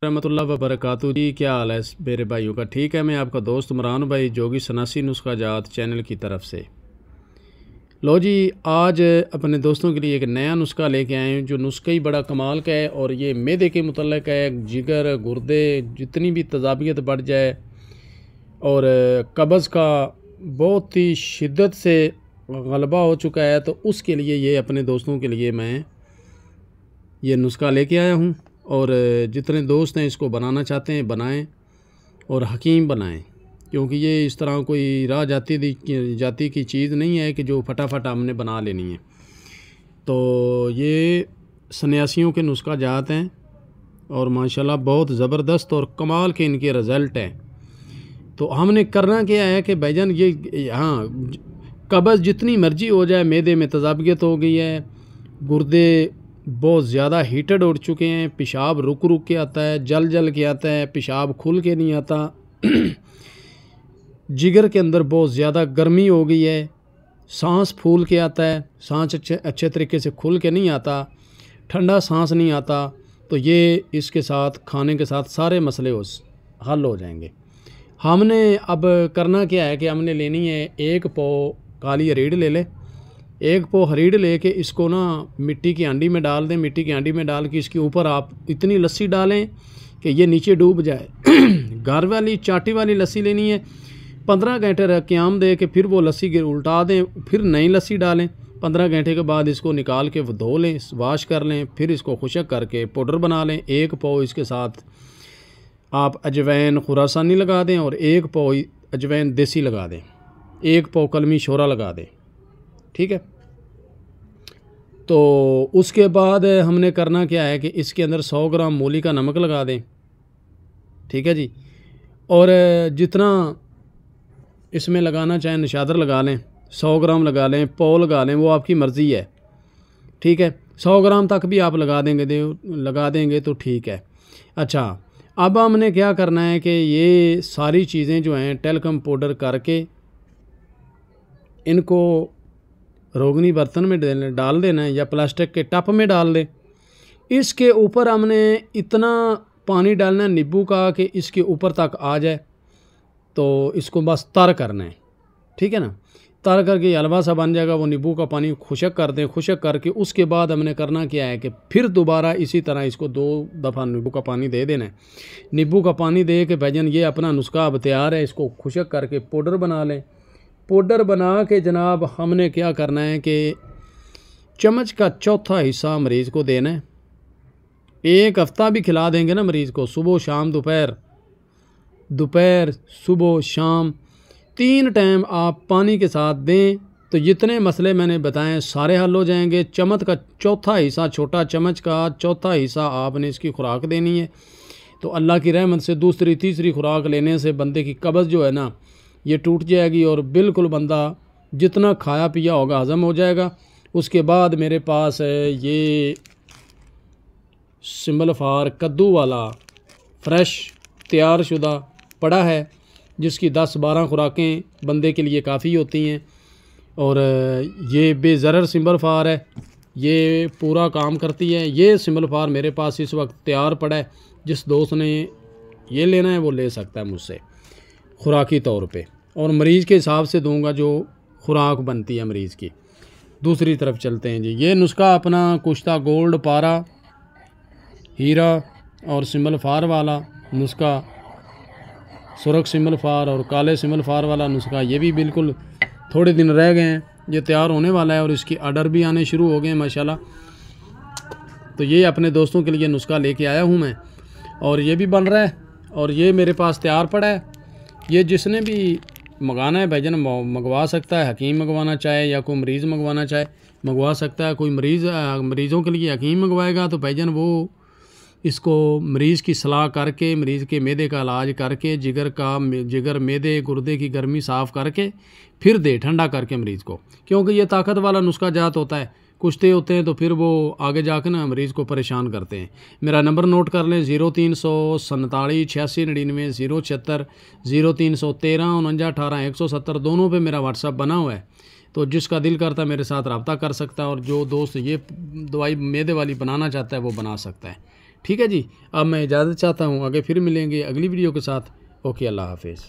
रहमतुल्लाह व बरकातहू जी। क्या हाल है मेरे भाइयों का? ठीक है। मैं आपका दोस्त इमरान भाई जोगी सनासी नुस्खा जात चैनल की तरफ से। लो जी, आज अपने दोस्तों के लिए एक नया नुस्खा लेके आए हैं जो नुस्खा ही बड़ा कमाल का है और ये मैदे के मुतल्लिक़ है। जिगर गुर्दे जितनी भी तज़ाबियत बढ़ जाए और कब्ज़ का बहुत ही शिद्दत से गलबा हो चुका है तो उसके लिए ये अपने दोस्तों के लिए मैं ये नुस्खा लेके आया हूँ। और जितने दोस्त हैं इसको बनाना चाहते हैं बनाएं और हकीम बनाएं, क्योंकि ये इस तरह कोई राह जाती की चीज़ नहीं है कि जो फटाफट हमने बना लेनी है। तो ये सन्यासियों के नुस्खा जात हैं और माशाल्लाह बहुत ज़बरदस्त और कमाल के इनके रिज़ल्ट हैं। तो हमने करना क्या है कि भाईजान ये हाँ, कब्ज़ जितनी मर्जी हो जाए, मैदे में तज़ाबियत हो गई है, गुर्दे बहुत ज़्यादा हीटेड उठ चुके हैं, पेशाब रुक रुक के आता है, जल जल के आता है, पेशाब खुल के नहीं आता जिगर के अंदर बहुत ज़्यादा गर्मी हो गई है, सांस फूल के आता है, सांस अच्छे तरीके से खुल के नहीं आता, ठंडा सांस नहीं आता। तो ये इसके साथ खाने के साथ सारे मसले हल हो जाएंगे। हमने अब करना क्या है कि हमने लेनी है एक पाव काली हरीड़ ले ले। एक पाव हरीड़ लेके इसको ना मिट्टी की हांडी में डाल दें। मिट्टी की हांडी में डाल के इसके ऊपर आप इतनी लस्सी डालें कि ये नीचे डूब जाए घर वाली चाटी वाली लस्सी लेनी है। 15 घंटे क़याम दे के फिर वो लस्सी उल्टा दें, फिर नई लस्सी डालें। 15 घंटे के बाद इसको निकाल के धो लें, वाश कर लें, फिर इसको खुशक करके पाउडर बना लें। एक पाव इसके साथ आप अजवैन खुरासानी लगा दें और एक पाव अजवैन देसी लगा दें, एक पाव कलमी शोरा लगा दें। ठीक है। तो उसके बाद हमने करना क्या है कि इसके अंदर 100 ग्राम मूली का नमक लगा दें। ठीक है जी। और जितना इसमें लगाना चाहें निशादर लगा लें, 100 ग्राम लगा लें, पाव लगा लें, वो आपकी मर्ज़ी है। ठीक है। 100 ग्राम तक भी आप लगा देंगे तो ठीक है। अच्छा, अब हमने क्या करना है कि ये सारी चीज़ें जो हैं टेलकम पाउडर करके इनको रोगनी बर्तन में डाल देना है या प्लास्टिक के टप में डाल दें। इसके ऊपर हमने इतना पानी डालना है नींबू का कि इसके ऊपर तक आ जाए। तो इसको बस तर करना है। ठीक है ना। तर करके हलवा सा बन जाएगा। वो नींबू का पानी खुशक कर दें। खुशक करके उसके बाद हमने करना क्या है कि फिर दोबारा इसी तरह इसको 2 दफ़ा नींबू का पानी दे देना है। नींबू का पानी दे के भाईजान ये अपना नुस्खा अब तैयार है। इसको खुशक करके पाउडर बना लें। पाउडर बना के जनाब हमने क्या करना है कि चम्मच का चौथा हिस्सा मरीज़ को देना है। एक हफ़्ता भी खिला देंगे ना मरीज़ को, सुबह शाम दोपहर सुबह शाम 3 टाइम आप पानी के साथ दें तो जितने मसले मैंने बताएं सारे हल हो जाएंगे। चम्मच का चौथा हिस्सा, छोटा चम्मच का चौथा हिस्सा आपने इसकी खुराक देनी है। तो अल्लाह की रहमत से दूसरी तीसरी खुराक लेने से बंदे की कब्ज़ जो है ना ये टूट जाएगी और बिल्कुल बंदा जितना खाया पिया होगा हज़म हो जाएगा। उसके बाद मेरे पास है ये सिंबलफार कद्दू वाला फ्रेश तैयार शुदा पड़ा है, जिसकी 10-12 खुराकें बंदे के लिए काफ़ी होती हैं। और ये बेज़रर सिंबलफार है, ये पूरा काम करती है। ये सिंबलफार मेरे पास इस वक्त तैयार पड़ा है। जिस दोस्त ने ये लेना है वो ले सकता है मुझसे खुराकी तौर पे, और मरीज़ के हिसाब से दूंगा जो खुराक बनती है मरीज़ की। दूसरी तरफ चलते हैं जी। ये नुस्खा अपना कुश्ता गोल्ड पारा हीरा और सिंबलफार वाला नुस्खा, सुरख सिंबलफार और काले सिंबलफार वाला नुस्खा, ये भी बिल्कुल थोड़े दिन रह गए हैं, ये तैयार होने वाला है और इसकी आर्डर भी आने शुरू हो गए हैं माशाल्लाह। तो ये अपने दोस्तों के लिए नुस्खा लेके आया हूँ मैं, और ये भी बन रहा है और ये मेरे पास तैयार पड़ा है। ये जिसने भी मंगाना है भाईजान मंगवा सकता है। हकीम मंगवाना चाहे या कोई मरीज़ मंगवाना चाहे मंगवा सकता है। कोई मरीज़ों के लिए हकीम मंगवाएगा तो भाईजान वो इसको मरीज़ की सलाह करके, मरीज़ के मैदे का इलाज करके, जिगर मैदे गुर्दे की गर्मी साफ़ करके फिर दे ठंडा करके मरीज़ को, क्योंकि ये ताकत वाला नुस्खा जात होता है। कुश्ते होते हैं तो फिर वो आगे जाकर ना मरीज़ को परेशान करते हैं। मेरा नंबर नोट कर लें 0347 86 99 076 0313 49 18 170। दोनों पे मेरा व्हाट्सअप बना हुआ है। तो जिसका दिल करता है मेरे साथ रब्ता कर सकता है, और जो दोस्त ये दवाई मैदे वाली बनाना चाहता है वो बना सकता है। ठीक है जी। अब मैं इजाज़त चाहता हूँ, आगे फिर मिलेंगे अगली वीडियो के साथ। ओके, अल्लाह हाफिज़।